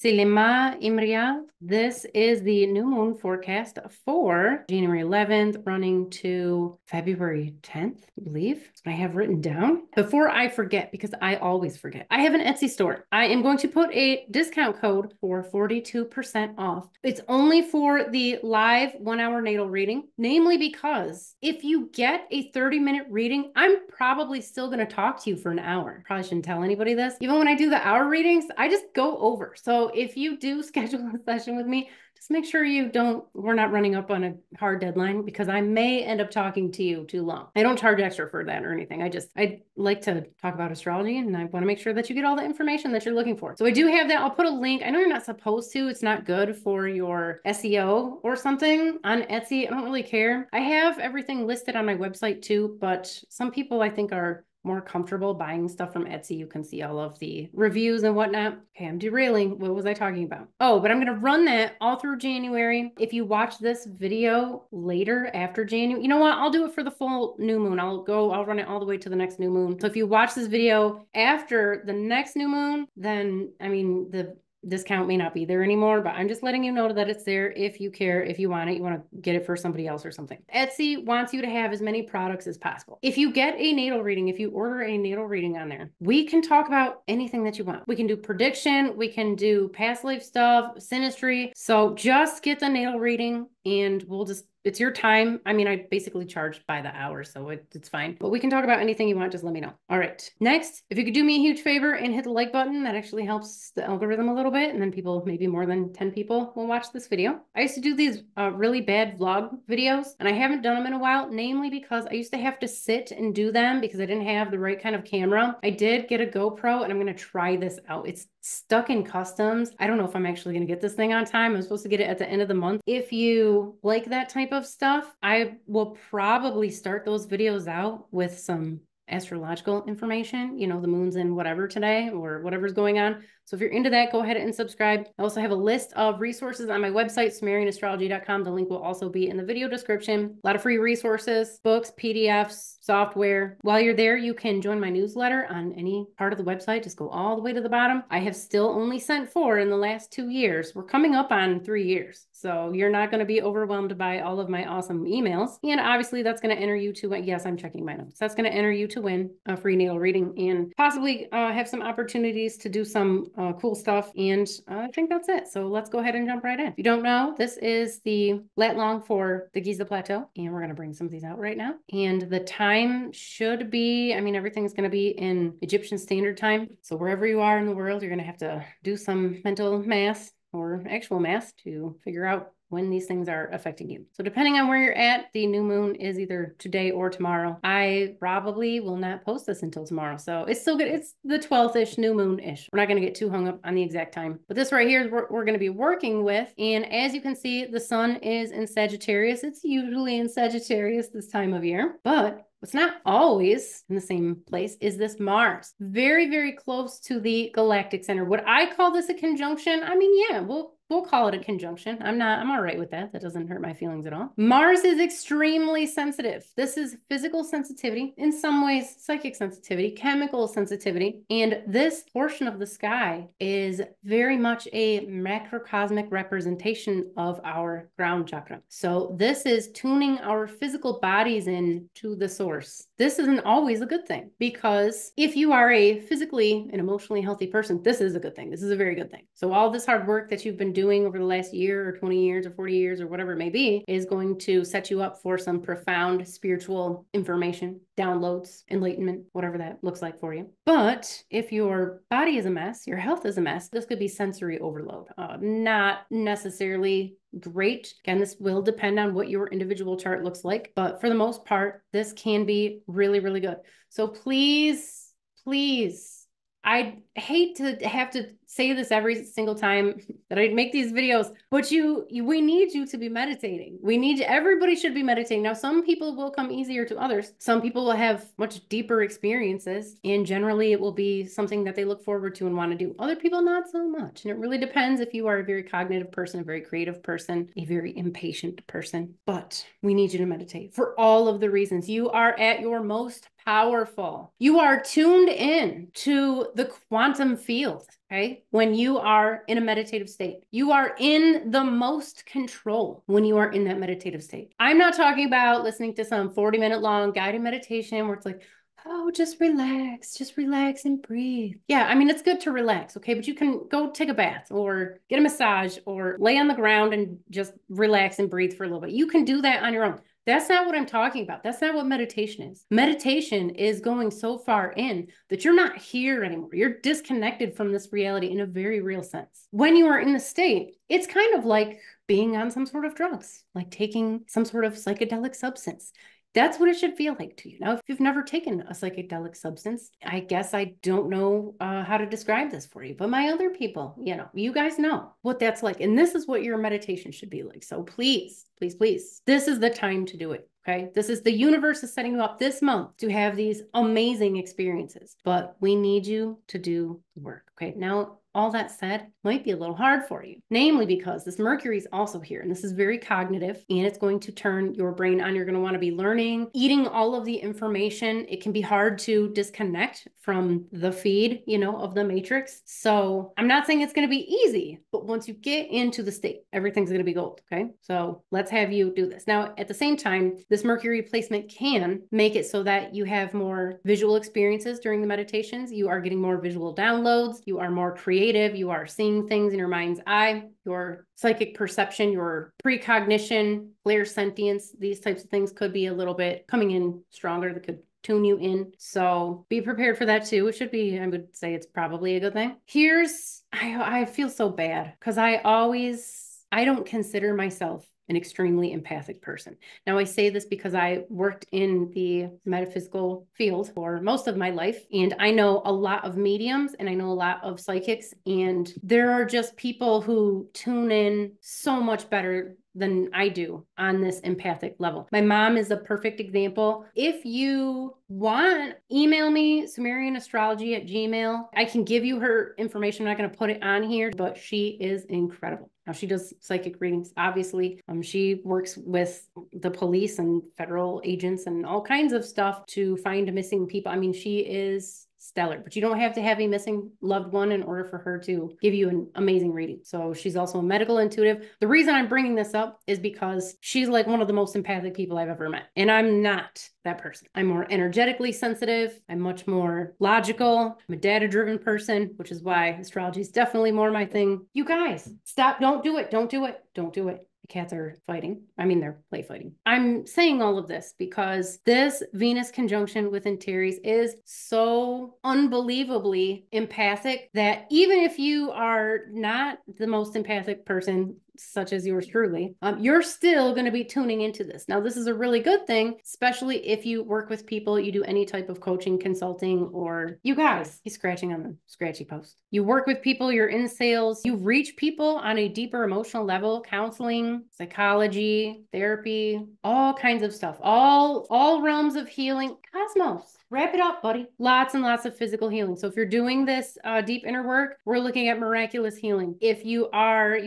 Selema Imria. This is the new moon forecast for January 11th, running to February 10th, I believe. That's what I have written down. Before I forget, because I always forget, I have an Etsy store. I am going to put a discount code for 42% off. It's only for the live 1-hour natal reading, namely because if you get a 30-minute reading, I'm probably still going to talk to you for an hour. Probably shouldn't tell anybody this. Even when I do the hour readings, I just go over. So if you do schedule a session with me, just make sure we're not running up on a hard deadline, because I may end up talking to you too long. I don't charge extra for that or anything. I like to talk about astrology, and I want to make sure that you get all the information that you're looking for. So I do have that. I'll put a link. I know you're not supposed to. It's not good for your SEO or something on Etsy. I don't really care. I have everything listed on my website too, but some people I think are more comfortable buying stuff from Etsy. You can see all of the reviews and whatnot. Okay, I'm derailing. What was I talking about? Oh, but I'm going to run that all through January. If you watch this video later after January, you know what? I'll do it for the full new moon. I'll run it all the way to the next new moon. So if you watch this video after the next new moon, then, I mean, the discount may not be there anymore, but I'm just letting you know that it's there if you care, if you want it, you want to get it for somebody else or something. Etsy wants you to have as many products as possible. If you get a natal reading, if you order a natal reading on there, we can talk about anything that you want. We can do prediction, we can do past life stuff, synastry. So just get the natal reading and it's your time. I mean, I basically charge by the hour, so it's fine. But we can talk about anything you want, just let me know. All right. Next, if you could do me a huge favor and hit the like button, that actually helps the algorithm a little bit, and then people, maybe more than 10 people will watch this video. I used to do these really bad vlog videos, and I haven't done them in a while, namely because I used to have to sit and do them because I didn't have the right kind of camera. I did get a GoPro, and I'm going to try this out. It's stuck in customs. I don't know if I'm actually going to get this thing on time. I'm supposed to get it at the end of the month. If you like that type of stuff, I will probably start those videos out with some astrological information, you know, the moon's in whatever today or whatever's going on. So if you're into that, go ahead and subscribe. I also have a list of resources on my website, SumerianAstrology.com. The link will also be in the video description. A lot of free resources, books, PDFs, software. While you're there, you can join my newsletter on any part of the website. Just go all the way to the bottom. I have still only sent 4 in the last 2 years. We're coming up on 3 years. So you're not going to be overwhelmed by all of my awesome emails. And obviously that's going to enter you to, yes, I'm checking my notes. That's going to enter you to win a free natal reading and possibly have some opportunities to do some cool stuff. And I think that's it. So let's go ahead and jump right in. If you don't know, this is the lat long for the Giza Plateau. And we're going to bring some of these out right now. And the time should be, I mean, everything's going to be in Egyptian Standard Time. So wherever you are in the world, you're going to have to do some mental math or actual math to figure out when these things are affecting you. So depending on where you're at, the new moon is either today or tomorrow. I probably will not post this until tomorrow. So it's still good. It's the 12th-ish, new moon-ish. We're not going to get too hung up on the exact time. But this right here is what we're going to be working with. And as you can see, the sun is in Sagittarius. It's usually in Sagittarius this time of year. But what's not always in the same place is this Mars. Very, very close to the galactic center. Would I call this a conjunction? I mean, yeah, we'll call it a conjunction. I'm all right with that. That doesn't hurt my feelings at all. Mars is extremely sensitive. This is physical sensitivity, in some ways, psychic sensitivity, chemical sensitivity. And this portion of the sky is very much a macrocosmic representation of our ground chakra. So this is tuning our physical bodies in to the source. This isn't always a good thing, because if you are a physically and emotionally healthy person, this is a good thing. This is a very good thing. So all this hard work that you've been doing over the last year or 20 years or 40 years or whatever it may be is going to set you up for some profound spiritual information, downloads, enlightenment, whatever that looks like for you. But if your body is a mess, your health is a mess, this could be sensory overload. Not necessarily great. Again, this will depend on what your individual chart looks like, but for the most part, this can be really, really good. So please, I hate to have to say this every single time that I make these videos, but we need you to be meditating. Everybody should be meditating. Now, some people will come easier to others. Some people will have much deeper experiences, and generally it will be something that they look forward to and want to do. Other people, not so much. And it really depends if you are a very cognitive person, a very creative person, a very impatient person. But we need you to meditate for all of the reasons. You are at your most powerful. You are tuned in to the quantum field, okay? When you are in a meditative state, you are in the most control when you are in that meditative state. I'm not talking about listening to some 40-minute long guided meditation where it's like, oh, just relax and breathe. Yeah, I mean, it's good to relax, okay? But you can go take a bath or get a massage or lay on the ground and just relax and breathe for a little bit. You can do that on your own. That's not what I'm talking about. That's not what meditation is. Meditation is going so far in that you're not here anymore. You're disconnected from this reality in a very real sense. When you are in the state, it's kind of like being on some sort of drugs, like taking some sort of psychedelic substance. That's what it should feel like to you. Now, if you've never taken a psychedelic substance, I guess I don't know how to describe this for you, but my other people, you guys know what that's like. And this is what your meditation should be like. So please, please, please, this is the time to do it. Okay. This is the universe is setting you up this month to have these amazing experiences, but we need you to do the work. Okay. Now, all that said, might be a little hard for you, namely because this Mercury is also here, and this is very cognitive, and it's going to turn your brain on. You're going to want to be learning, eating all of the information. It can be hard to disconnect from the feed, of the matrix. So I'm not saying it's going to be easy, but once you get into the state, everything's going to be gold. Okay. So let's have you do this. Now, at the same time, this Mercury placement can make it so that you have more visual experiences during the meditations. You are getting more visual downloads. You are more creative. You are seeing things in your mind's eye. Your psychic perception, your precognition, clairsentience, these types of things could be a little bit coming in stronger. That could tune you in. So be prepared for that too. It should be, I would say it's probably a good thing. I feel so bad because I don't consider myself an extremely empathic person. Now, I say this because I worked in the metaphysical field for most of my life, and I know a lot of mediums and I know a lot of psychics, and there are just people who tune in so much better than I do on this empathic level. My mom is a perfect example. If you want, email me, Sumerian Astrology at Gmail. I can give you her information. I'm not going to put it on here, but she is incredible. Now, she does psychic readings, obviously. She works with the police and federal agents and all kinds of stuff to find missing people. I mean, she is stellar, but you don't have to have a missing loved one in order for her to give you an amazing reading. So she's also a medical intuitive. The reason I'm bringing this up is because she's like one of the most empathic people I've ever met. And I'm not that person. I'm more energetically sensitive. I'm much more logical. I'm a data-driven person, which is why astrology is definitely more my thing. You guys, stop. Don't do it. Don't do it. Don't do it. The cats are fighting. I mean, they're play fighting. I'm saying all of this because this Venus conjunction with Aries is so unbelievably empathic that even if you are not the most empathic person, such as yours truly, you're still going to be tuning into this. Now, this is a really good thing, especially if you work with people, you do any type of coaching, consulting, or you guys, he's scratching on the scratchy post. You work with people, you're in sales, you reach people on a deeper emotional level, counseling, psychology, therapy, all kinds of stuff, all realms of healing. Cosmos. Wrap it up, buddy. Lots and lots of physical healing. So if you're doing this deep inner work, we're looking at miraculous healing. If you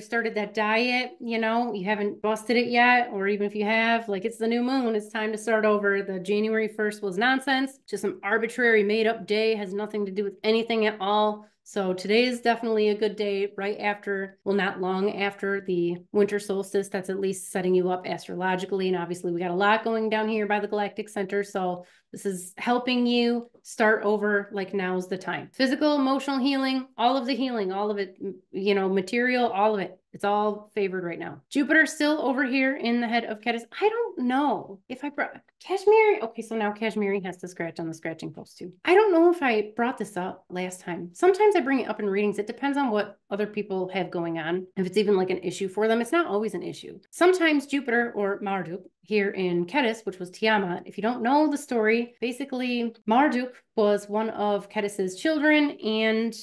started that diet, you haven't busted it yet, or even if you have, like it's the new moon, it's time to start over. The January 1st was nonsense. Just some arbitrary made up day, has nothing to do with anything at all. So today is definitely a good day right after, well, not long after the winter solstice. That's at least setting you up astrologically. And obviously we got a lot going down here by the galactic center. So this is helping you start over, like now's the time. Physical, emotional healing, all of it, material, all of it. It's all favored right now. Jupiter's still over here in the head of Ketis. I don't know if I brought Kashmiri. Okay, so now Kashmiri has to scratch on the scratching post too. I don't know if I brought this up last time. Sometimes I bring it up in readings. It depends on what other people have going on. If it's even like an issue for them, it's not always an issue. Sometimes Jupiter or Marduk here in Ketis, which was Tiamat. If you don't know the story, basically Marduk was one of Ketis's children and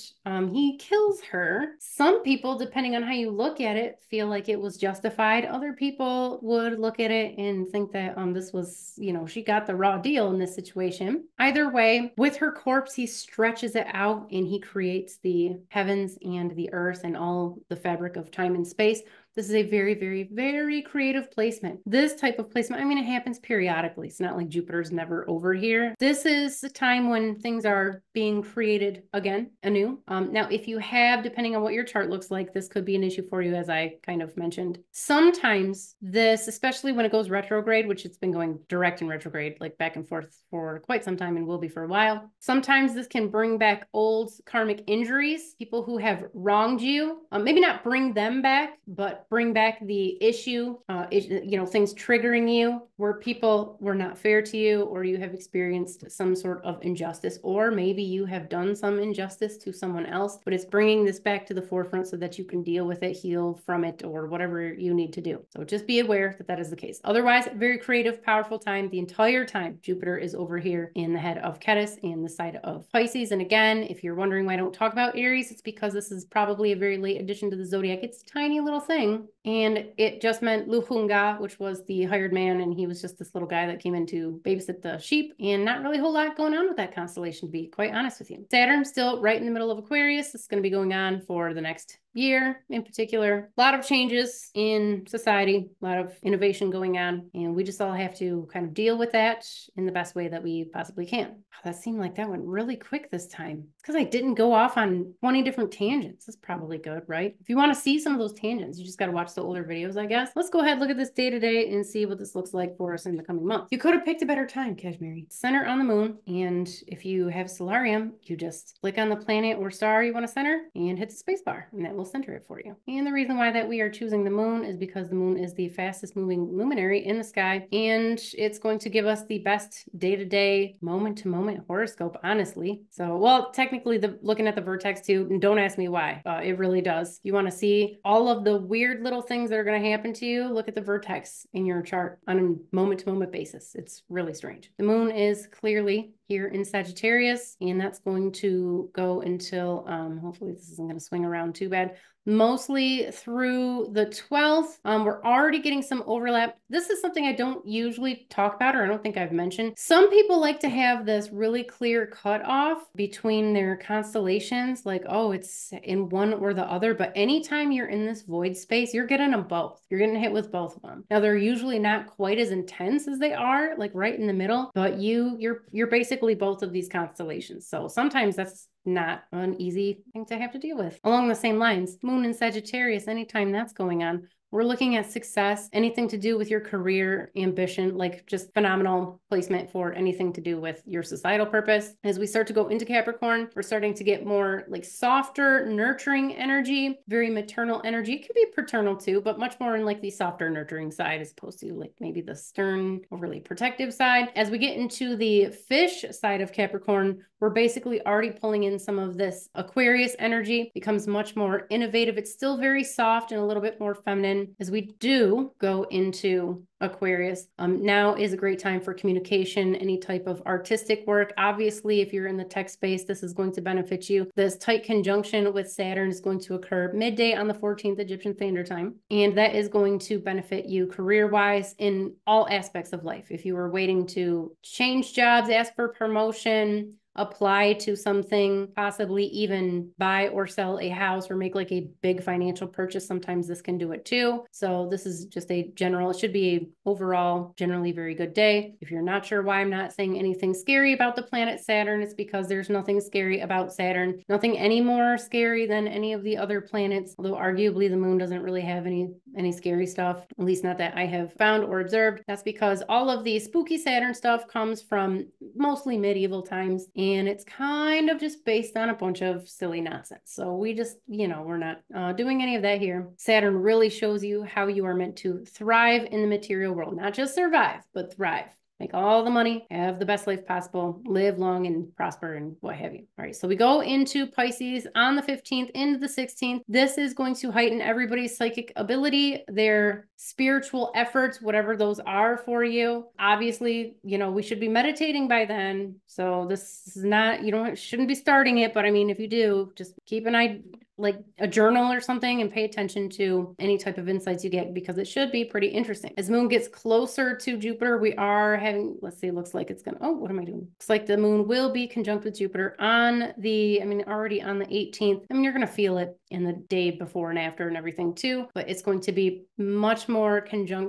he kills her. Some people, depending on how you look at it, feel like it was justified. Other people would look at it and think that this was, she got the raw deal in this situation. Either way, with her corpse, he stretches it out and he creates the heavens and the earth and all the fabric of time and space. This is a very, very, very creative placement. This type of placement, I mean, it happens periodically. It's not like Jupiter's never over here. This is the time when things are being created again, anew. Now, if you have, depending on what your chart looks like, this could be an issue for you, as I kind of mentioned. Sometimes this, especially when it goes retrograde, which it's been going direct and retrograde, like back and forth for quite some time and will be for a while. Sometimes this can bring back old karmic injuries, people who have wronged you, maybe not bring them back, but bring back the issue, things triggering you where people were not fair to you, or you have experienced some sort of injustice, or maybe you have done some injustice to someone else, but it's bringing this back to the forefront so that you can deal with it, heal from it, or whatever you need to do. So just be aware that that is the case. Otherwise, very creative, powerful time. The entire time Jupiter is over here in the head of Ketis and the side of Pisces. And again, if you're wondering why I don't talk about Aries, it's because this is probably a very late addition to the zodiac. It's a tiny little thing. And it just meant Luhunga, which was the hired man. And he was just this little guy that came in to babysit the sheep, and not really a whole lot going on with that constellation, to be quite honest with you. Saturn still right in the middle of Aquarius. It's going to be going on for the next year in particular. A lot of changes in society, a lot of innovation going on, and we just all have to kind of deal with that in the best way that we possibly can. Oh, that seemed like that went really quick this time. It's because I didn't go off on 20 different tangents. That's probably good, right? If you want to see some of those tangents, you just got to watch the older videos, I guess. Let's go ahead, look at this day to day and see what this looks like for us in the coming months. You could have picked a better time, Kashmiri. Center on the moon, and if you have Solarium, you just click on the planet or star you want to center and hit the space bar, and that will center it for you. And the reason why that we are choosing the moon is because the moon is the fastest moving luminary in the sky, and it's going to give us the best day-to-day, moment-to-moment horoscope, honestly. So, well, technically, looking at the vertex too, and don't ask me why. It really does. You want to see all of the weird little things that are going to happen to you, look at the vertex in your chart on a moment-to-moment basis. It's really strange. The moon is clearly here in Sagittarius, and that's going to go until, hopefully this isn't going to swing around too bad, mostly through the 12th. We're already getting some overlap. This is something I don't usually talk about, or I don't think I've mentioned. Some people like to have this really clear cutoff between their constellations, like, oh, it's in one or the other. But anytime you're in this void space, you're getting them both. You're getting hit with both of them. Now, they're usually not quite as intense as they are, like right in the middle, but you're basically both of these constellations. So sometimes that's not an easy thing to have to deal with. Along the same lines, moon in Sagittarius, anytime that's going on, we're looking at success, anything to do with your career, ambition, like just phenomenal placement for anything to do with your societal purpose. As we start to go into Capricorn, we're starting to get more like softer, nurturing energy, very maternal energy. It could be paternal too, but much more in like the softer, nurturing side as opposed to like maybe the stern, overly protective side. As we get into the fish side of Capricorn, we're basically already pulling in some of this Aquarius energy, becomes much more innovative. It's still very soft and a little bit more feminine. As we do go into Aquarius, now is a great time for communication, any type of artistic work. Obviously, if you're in the tech space, this is going to benefit you. This tight conjunction with Saturn is going to occur midday on the 14th Egyptian Standard Time, and that is going to benefit you career-wise in all aspects of life. If you were waiting to change jobs, ask for promotion, apply to something, possibly even buy or sell a house or make like a big financial purchase, sometimes this can do it too. So this is just a general, it should be a overall generally very good day. If you're not sure why I'm not saying anything scary about the planet Saturn, it's because there's nothing scary about Saturn, nothing any more scary than any of the other planets, although arguably the moon doesn't really have any scary stuff, at least not that I have found or observed. That's because all of the spooky Saturn stuff comes from mostly medieval times, and it's kind of just based on a bunch of silly nonsense. So we just, we're not doing any of that here. Saturn really shows you how you are meant to thrive in the material world, not just survive, but thrive. Make all the money, have the best life possible, live long and prosper and what have you. All right, so we go into Pisces on the 15th into the 16th. This is going to heighten everybody's psychic ability, their spiritual efforts, whatever those are for you. Obviously, we should be meditating by then. So this is not, shouldn't be starting it, but I mean, if you do, just keep an eye like a journal or something and pay attention to any type of insights you get, because it should be pretty interesting. As moon gets closer to Jupiter, we are having, let's see, looks like it's gonna, oh, what am I doing? Looks like the moon will be conjunct with Jupiter on the, already on the 18th. You're gonna feel it in the day before and after and everything too, but it's going to be much more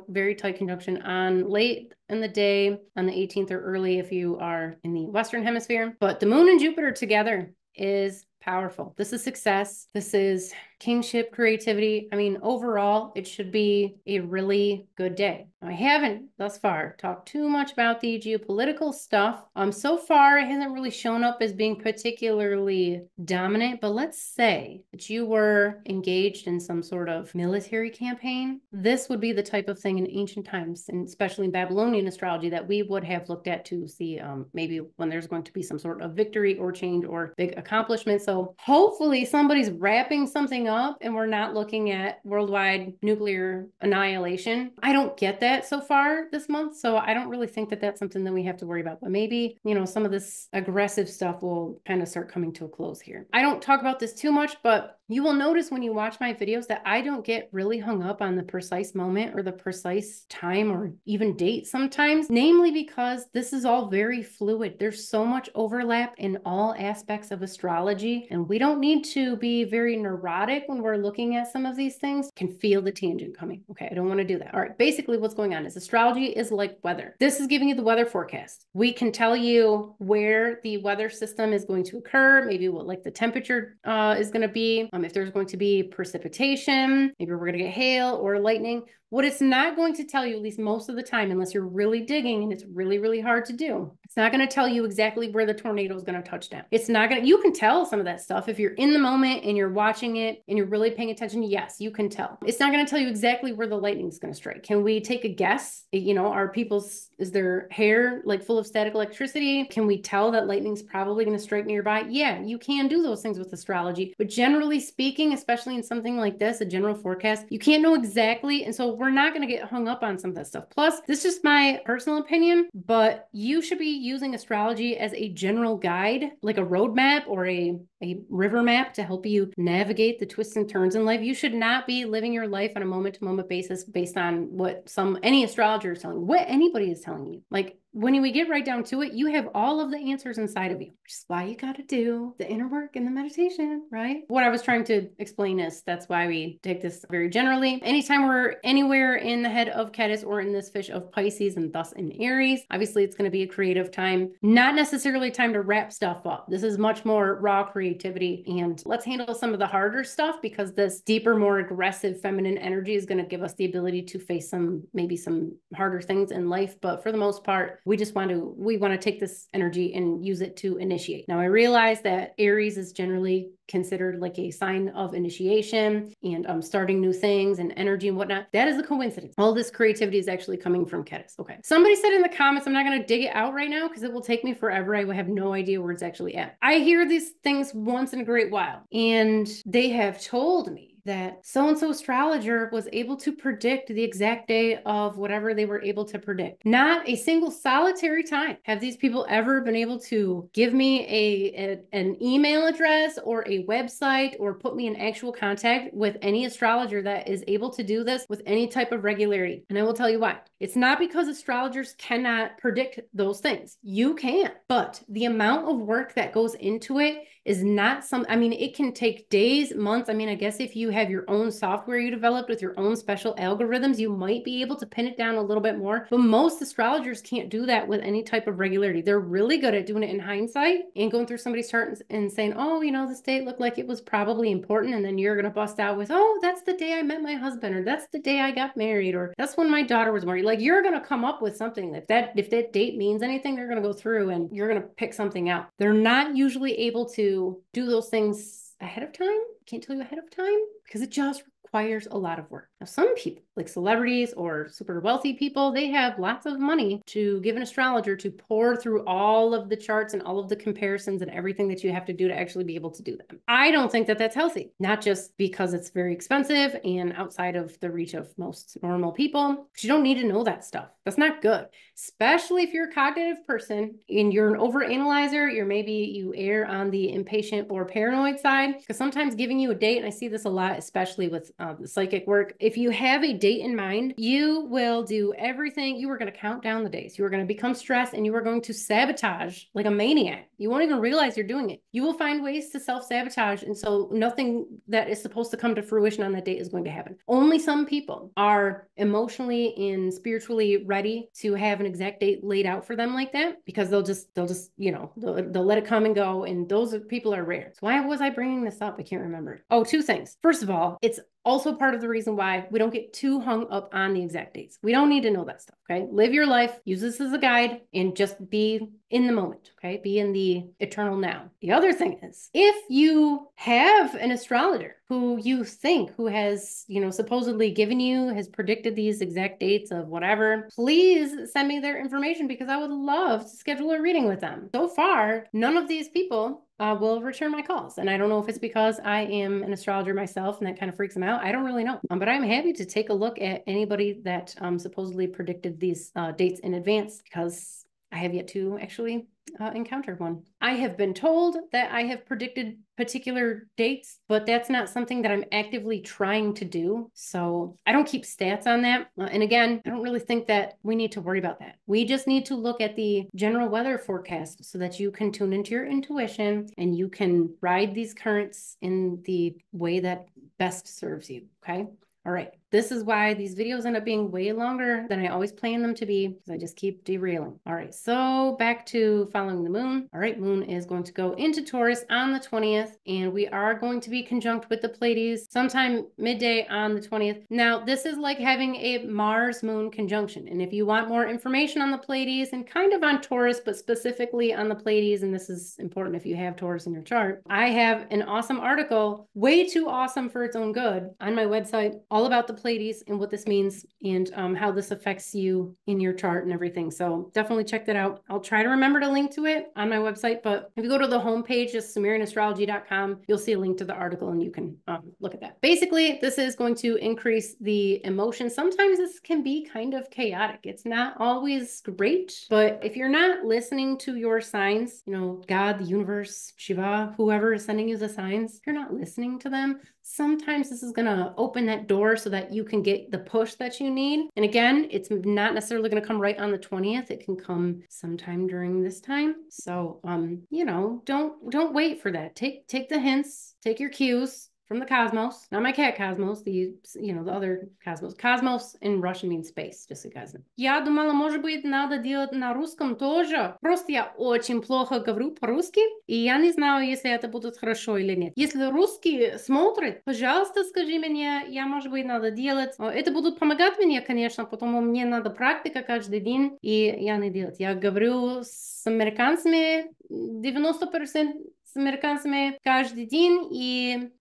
very tight conjunction on late in the day on the 18th or early if you are in the Western Hemisphere. But the moon and Jupiter together is powerful. This is success. This is kingship, creativity. Overall, it should be a really good day. I haven't thus far talked too much about the geopolitical stuff. So far, it hasn't really shown up as being particularly dominant, but let's say that you were engaged in some sort of military campaign. This would be the type of thing in ancient times, and especially in Babylonian astrology, that we would have looked at to see maybe when there's going to be some sort of victory or change or big accomplishment. So hopefully somebody's wrapping something up and we're not looking at worldwide nuclear annihilation. I don't get that so far this month, so I don't really think that that's something that we have to worry about. But maybe, some of this aggressive stuff will kind of start coming to a close here. I don't talk about this too much, but you will notice when you watch my videos that I don't get really hung up on the precise moment or the precise time or even date sometimes, namely because this is all very fluid. There's so much overlap in all aspects of astrology, and we don't need to be very neurotic when we're looking at some of these things. Can feel the tangent coming. Okay, I don't want to do that. All right, basically what's going on is astrology is like weather. This is giving you the weather forecast. We can tell you where the weather system is going to occur, maybe what like the temperature is going to be, if there's going to be precipitation, maybe we're going to get hail or lightning. What it's not going to tell you, at least most of the time, unless you're really digging, and it's really, really hard to do, it's not going to tell you exactly where the tornado is going to touch down. It's not going to, you can tell some of that stuff. If you're in the moment and you're watching it and you're really paying attention, yes, you can tell. It's not going to tell you exactly where the lightning is going to strike. Can we take a guess? Is their hair like full of static electricity? Can we tell that lightning's probably going to strike nearby? Yeah, you can do those things with astrology. But generally speaking, especially in something like this, a general forecast, you can't know exactly. And so we're not going to get hung up on some of that stuff. Plus, this is just my personal opinion, but you should be using astrology as a general guide, like a roadmap or a river map to help you navigate the twists and turns in life. You should not be living your life on a moment-to-moment basis based on what any astrologer is telling you, what anybody is telling you. Like, when we get right down to it, you have all of the answers inside of you, which is why you got to do the inner work and the meditation, right? What I was trying to explain is that's why we take this very generally. Anytime we're anywhere in the head of Ketis or in this fish of Pisces and thus in Aries, obviously it's going to be a creative time, not necessarily time to wrap stuff up. This is much more raw creativity, and let's handle some of the harder stuff because this deeper, more aggressive feminine energy is going to give us the ability to face maybe some harder things in life. But for the most part, we want to take this energy and use it to initiate. Now, I realize that Aries is generally considered like a sign of initiation and starting new things and energy and whatnot. That is a coincidence. All this creativity is actually coming from Ketis. Okay. Somebody said in the comments, I'm not going to dig it out right now because it will take me forever. I will have no idea where it's actually at. I hear these things once in a great while, and they have told me that so-and-so astrologer was able to predict the exact day of whatever they were able to predict. Not a single solitary time have these people ever been able to give me an email address or a website or put me in actual contact with any astrologer that is able to do this with any type of regularity. And I will tell you why. It's not because astrologers cannot predict those things. You can, but the amount of work that goes into it is not it can take days, months. I guess if you have your own software you developed with your own special algorithms, you might be able to pin it down a little bit more, but most astrologers can't do that with any type of regularity. They're really good at doing it in hindsight and going through somebody's chart and saying, oh, this date looked like it was probably important. And then you're going to bust out with, oh, that's the day I met my husband, or that's the day I got married, or that's when my daughter was born. Like, you're going to come up with something. If that date means anything, they're going to go through and you're going to pick something out. They're not usually able to do those things ahead of time. Can't tell you ahead of time because it just requires a lot of work. Now, some people, like celebrities or super wealthy people, they have lots of money to give an astrologer to pour through all of the charts and all of the comparisons and everything that you have to do to actually be able to do them. I don't think that that's healthy, not just because it's very expensive and outside of the reach of most normal people. But you don't need to know that stuff. That's not good, especially if you're a cognitive person and you're an overanalyzer. You err on the impatient or paranoid side, because sometimes giving you a date, and I see this a lot, especially with the psychic work, if you have a date in mind, you will do everything. You are going to count down the days. You are going to become stressed and you are going to sabotage like a maniac. You won't even realize you're doing it. You will find ways to self-sabotage, and so nothing that is supposed to come to fruition on that date is going to happen. Only some people are emotionally and spiritually ready to have an exact date laid out for them like that, because they'll just they'll let it come and go, and those people are rare. So why was I bringing this up? I can't remember. Oh, two things. First of all, it's also part of the reason why we don't get too hung up on the exact dates. We don't need to know that stuff, okay? Live your life, use this as a guide, and just be in the moment, okay? Be in the eternal now. The other thing is, if you have an astrologer who you think, who has, supposedly has predicted these exact dates of whatever, please send me their information, because I would love to schedule a reading with them. So far, none of these people will return my calls. And I don't know if it's because I am an astrologer myself and that kind of freaks them out. I don't really know. But I'm happy to take a look at anybody that supposedly predicted these dates in advance, because I have yet to actually encounter one. I have been told that I have predicted particular dates, but that's not something that I'm actively trying to do. So I don't keep stats on that. And again, I don't really think that we need to worry about that. We just need to look at the general weather forecast so that you can tune into your intuition and you can ride these currents in the way that best serves you. Okay. All right. This is why these videos end up being way longer than I always plan them to be, because I just keep derailing. All right, so back to following the moon. All right, moon is going to go into Taurus on the 20th, and we are going to be conjunct with the Pleiades sometime midday on the 20th. Now, this is like having a Mars-moon conjunction, and if you want more information on the Pleiades and kind of on Taurus, but specifically on the Pleiades, and this is important if you have Taurus in your chart, I have an awesome article, way too awesome for its own good, on my website, all about the Pleiades and what this means and how this affects you in your chart and everything. So definitely check that out. I'll try to remember to link to it on my website, but if you go to the homepage, just SumerianAstrology.com, you'll see a link to the article and you can look at that. Basically, this is going to increase the emotion. Sometimes this can be kind of chaotic. It's not always great, but if you're not listening to your signs, God, the universe, Shiva, whoever is sending you the signs, if you're not listening to them, sometimes this is going to open that door so that you can get the push that you need. And again, it's not necessarily going to come right on the 20th. It can come sometime during this time. So, don't wait for that. Take the hints, take your cues from the cosmos, not my cat Cosmos, the other Cosmos. Cosmos in Russian means space, just so you guys know. Я думала, может быть, надо делать на русском тоже. Просто я очень плохо говорю по-русски, и я не знаю, если это будет хорошо или нет. Если русский смотрит, пожалуйста, скажи мне, может быть, надо делать. Это будет помогать мне, конечно, потому мне надо практика каждый день, и я не делать. Я говорю с американцами, 90% с американцами каждый день, и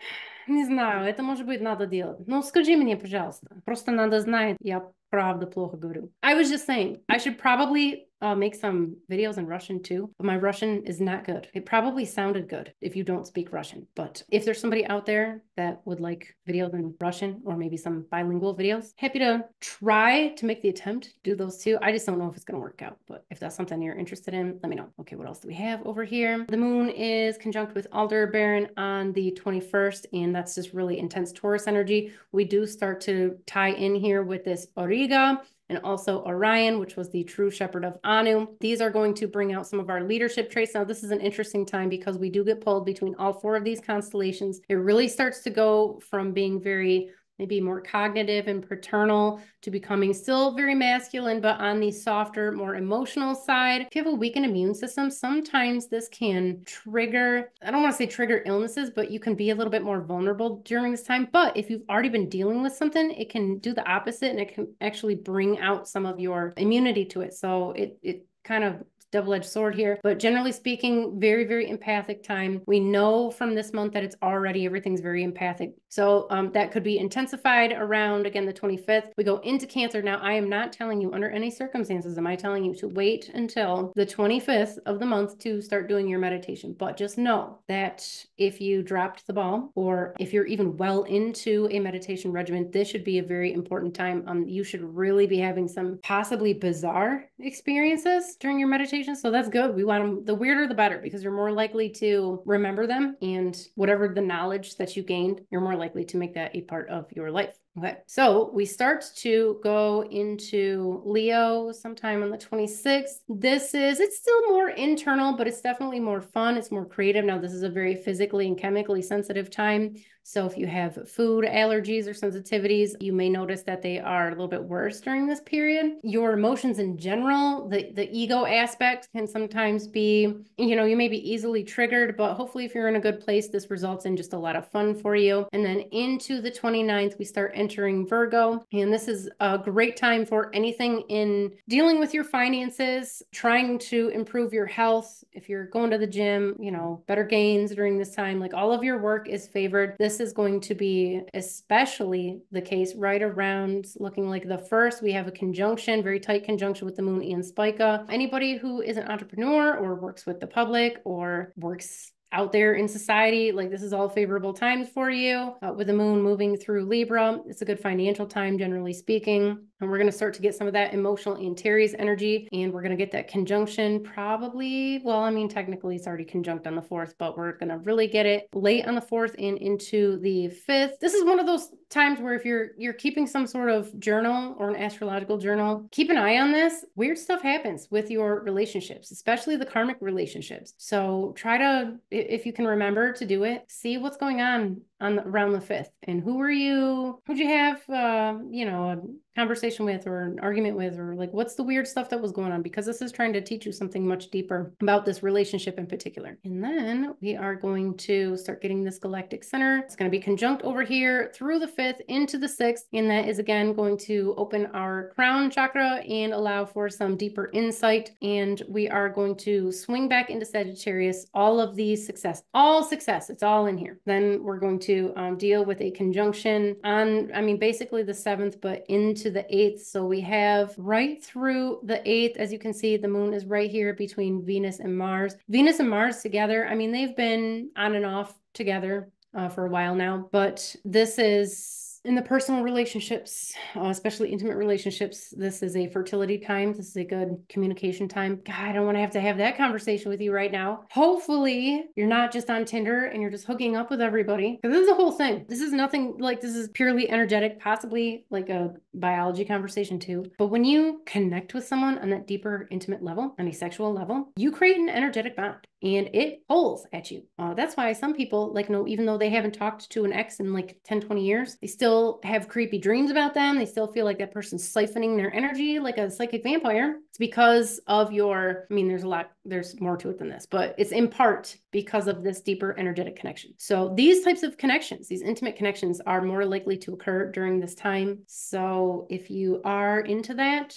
не знаю, это, может быть, надо делать. Но скажи мне, пожалуйста. Просто надо знать, я правда плохо говорю. I was just saying, I should probably make some videos in Russian too, but my Russian is not good. It probably sounded good if you don't speak Russian, but if there's somebody out there that would like videos in Russian or maybe some bilingual videos, happy to try to make the attempt to do those too. I just don't know if it's going to work out, but if that's something you're interested in, let me know. Okay, what else do we have over here? The moon is conjunct with Aldebaran on the 21st, and that's just really intense Taurus energy. We do start to tie in here with this Auriga and also Orion, which was the true shepherd of Anu. These are going to bring out some of our leadership traits. Now, this is an interesting time because we do get pulled between all four of these constellations. It really starts to go from being very maybe more cognitive and paternal to becoming still very masculine, but on the softer, more emotional side. If you have a weakened immune system, sometimes this can trigger, I don't want to say trigger illnesses, but you can be a little bit more vulnerable during this time. But if you've already been dealing with something, it can do the opposite and it can actually bring out some of your immunity to it. So it kind of double-edged sword here, but generally speaking, very, very empathic time. We know from this month that it's already, everything's very empathic. So that could be intensified around, again, the 25th. We go into Cancer. Now, I am not telling you under any circumstances, am I telling you to wait until the 25th of the month to start doing your meditation, but just know that if you dropped the ball, or if you're even well into a meditation regimen, this should be a very important time. You should really be having some possibly bizarre experiences during your meditation. So that's good. We want them, the weirder the better, because you're more likely to remember them, and whatever the knowledge that you gained, you're more likely to make that a part of your life. Okay, so we start to go into Leo sometime on the 26th. It's still more internal, but it's definitely more fun. It's more creative. Now, this is a very physically and chemically sensitive time. So if you have food allergies or sensitivities, you may notice that they are a little bit worse during this period. Your emotions in general, the ego aspect can sometimes be, you may be easily triggered, but hopefully if you're in a good place, this results in just a lot of fun for you. And then into the 29th, we start entering Virgo. And this is a great time for anything in dealing with your finances, trying to improve your health. If you're going to the gym, better gains during this time, like all of your work is favored. This is going to be especially the case right around looking like the 1st. We have a conjunction, very tight conjunction with the moon and Spica. Anybody who is an entrepreneur or works with the public or works out there in society, like this is all favorable times for you. With the moon moving through Libra, it's a good financial time, generally speaking. And we're going to start to get some of that emotional and Aries energy. And we're going to get that conjunction probably, technically it's already conjunct on the 4th, but we're going to really get it late on the 4th and into the 5th. This is one of those times where if you're keeping some sort of journal or an astrological journal, keep an eye on this. Weird stuff happens with your relationships, especially the karmic relationships. So try to, if you can remember to do it, see what's going on around the 5th, and who'd you have, a conversation with or an argument with, or like what's the weird stuff that was going on, because this is trying to teach you something much deeper about this relationship in particular. And then we are going to start getting this galactic center. It's going to be conjunct over here through the 5th into the 6th, and that is again going to open our crown chakra and allow for some deeper insight. And we are going to swing back into Sagittarius, all of the success, it's all in here. Then we're going to deal with a conjunction on, basically the 7th, but into the 8th. So we have right through the 8th, as you can see, the moon is right here between Venus and Mars. Venus and Mars together, they've been on and off together for a while now, but this is in the personal relationships, especially intimate relationships. This is a fertility time. This is a good communication time. God, I don't want to have that conversation with you right now. Hopefully you're not just on Tinder and you're just hooking up with everybody, because this is a whole thing. This is nothing like, this is purely energetic, possibly like a biology conversation too. But when you connect with someone on that deeper, intimate level, on a sexual level, you create an energetic bond and it pulls at you. That's why some people, even though they haven't talked to an ex in like 10, 20 years, they still have creepy dreams about them. They still feel like that person's siphoning their energy like a psychic vampire. It's because of there's more to it than this, but it's in part because of this deeper energetic connection. So these types of connections, these intimate connections, are more likely to occur during this time. So if you are into that,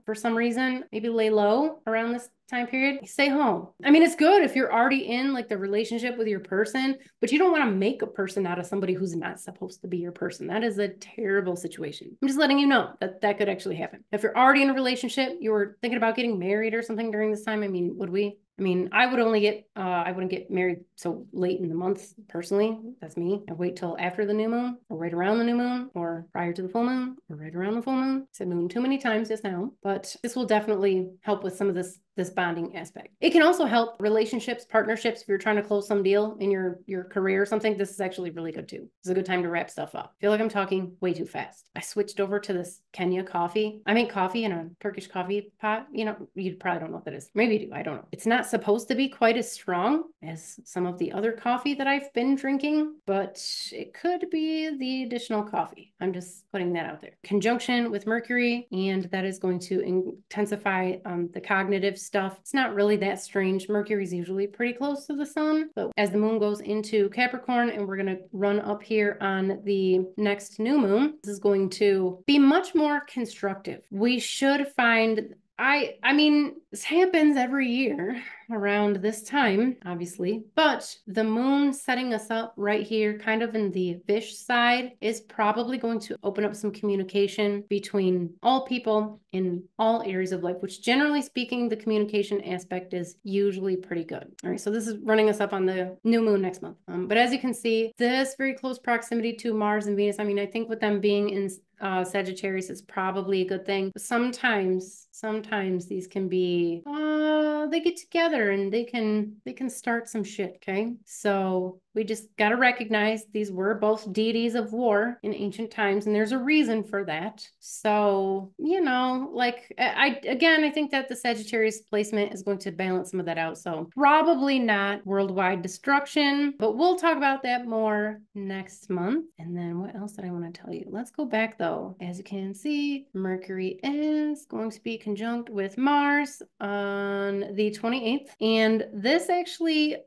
for some reason, maybe lay low around this time period, stay home. It's good if you're already in like the relationship with your person, but you don't want to make a person out of somebody who's not supposed to be your person. That is a terrible situation. I'm just letting you know that that could actually happen. If you're already in a relationship, you were thinking about getting married or something during this time, would we? I wouldn't get married so late in the month personally. That's me. I wait till after the new moon, or right around the new moon, or prior to the full moon, or right around the full moon. I said moon too many times just now, but this will definitely help with some of this bonding aspect. It can also help relationships, partnerships. If you're trying to close some deal in your career or something, this is actually really good too. It's a good time to wrap stuff up. I feel like I'm talking way too fast. I switched over to this Kenya coffee. I make coffee in a Turkish coffee pot. You probably don't know what that is. Maybe you do. I don't know. It's not supposed to be quite as strong as some of the other coffee that I've been drinking, but it could be the additional coffee. I'm just putting that out there. Conjunction with Mercury, and that is going to intensify the cognitive stuff. It's not really that strange. Mercury's usually pretty close to the sun, but as the moon goes into Capricorn, and we're going to run up here on the next new moon, this is going to be much more constructive. We should find I mean, this happens every year around this time, obviously, but the moon setting us up right here, kind of in the fish side, is probably going to open up some communication between all people in all areas of life, which generally speaking, the communication aspect is usually pretty good. All right, so this is running us up on the new moon next month. But as you can see, this very close proximity to Mars and Venus, I mean, I think with them being in Sagittarius is probably a good thing. But sometimes these can be, they get together and they can start some shit, okay? So we just got to recognize these were both deities of war in ancient times, and there's a reason for that. So, you know, like I think that the Sagittarius placement is going to balance some of that out. So probably not worldwide destruction, but we'll talk about that more next month. And then what else did I want to tell you? Let's go back though. As you can see, Mercury is going to be conjunct with Mars on the 28th. And this actually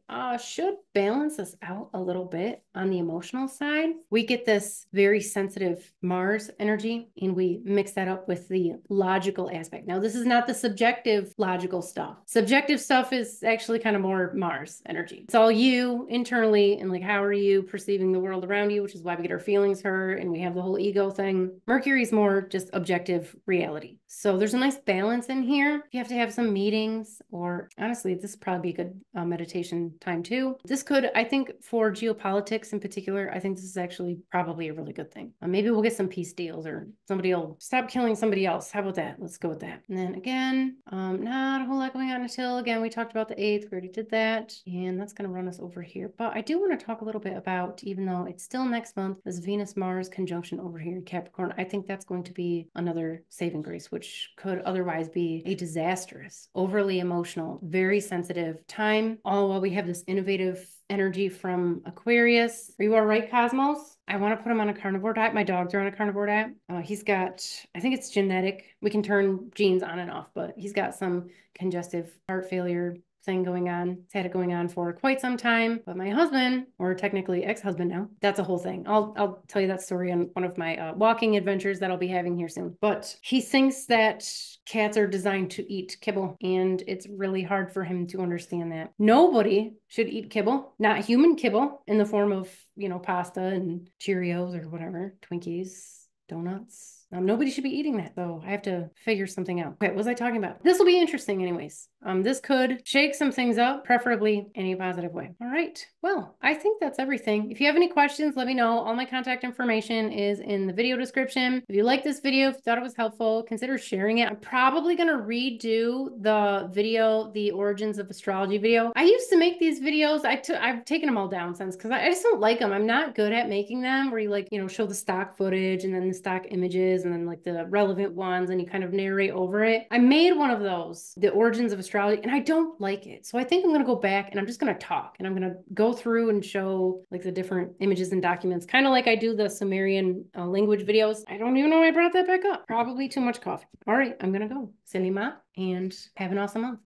should balance us out a little bit on the emotional side. We get this very sensitive Mars energy and we mix that up with the logical aspect. Now, this is not the subjective logical stuff. Subjective stuff is actually kind of more Mars energy. It's all you internally and like how are you perceiving the world around you, which is why we get our feelings hurt and we have the whole ego thing. Mercury's more just objective reality. So there's a nice balance in here. You have to have some meetings, or honestly, this would probably be a good meditation time too. This could, I think, for geopolitics in particular, I think this is actually probably a really good thing. Maybe we'll get some peace deals or somebody will stop killing somebody else. How about that? Let's go with that. And then again, not a whole lot going on until, again, we talked about the 8th. We already did that. And that's going to run us over here. But I do want to talk a little bit about, even though it's still next month, this Venus-Mars conjunction over here in Capricorn. I think that's going to be another saving grace, which could otherwise be a disastrous, overly emotional, very sensitive time, all while we have this innovative energy from Aquarius. Are you all right, Cosmos? I want to put him on a carnivore diet. My dogs are on a carnivore diet. He's got, I think it's genetic. We can turn genes on and off, but he's got some congestive heart failure thing going on. He's had it going on for quite some time, but my husband, or technically ex-husband now, that's a whole thing. I'll tell you that story on one of my walking adventures that I'll be having here soon. But he thinks that cats are designed to eat kibble, and it's really hard for him to understand that. Nobody should eat kibble, not human kibble in the form of, you know, pasta and Cheerios or whatever, Twinkies, donuts. Nobody should be eating that, so I have to figure something out. Okay, what was I talking about? This will be interesting anyways. This could shake some things up, preferably in a positive way. All right, well, I think that's everything. If you have any questions, let me know. All my contact information is in the video description. If you like this video, if you thought it was helpful, consider sharing it. I'm probably gonna redo the video, the origins of astrology video. I used to make these videos. I've taken them all down since, because I just don't like them. I'm not good at making them where you like, you know, show the stock footage and then the stock images and then like the relevant ones and you kind of narrate over it. I made one of those, the origins of astrology, and I don't like it. So I think I'm going to go back and I'm just going to talk and I'm going to go through and show like the different images and documents, kind of like I do the Sumerian language videos. I don't even know why I brought that back up. Probably too much coffee. All right, I'm going to go. Selima, and have an awesome month.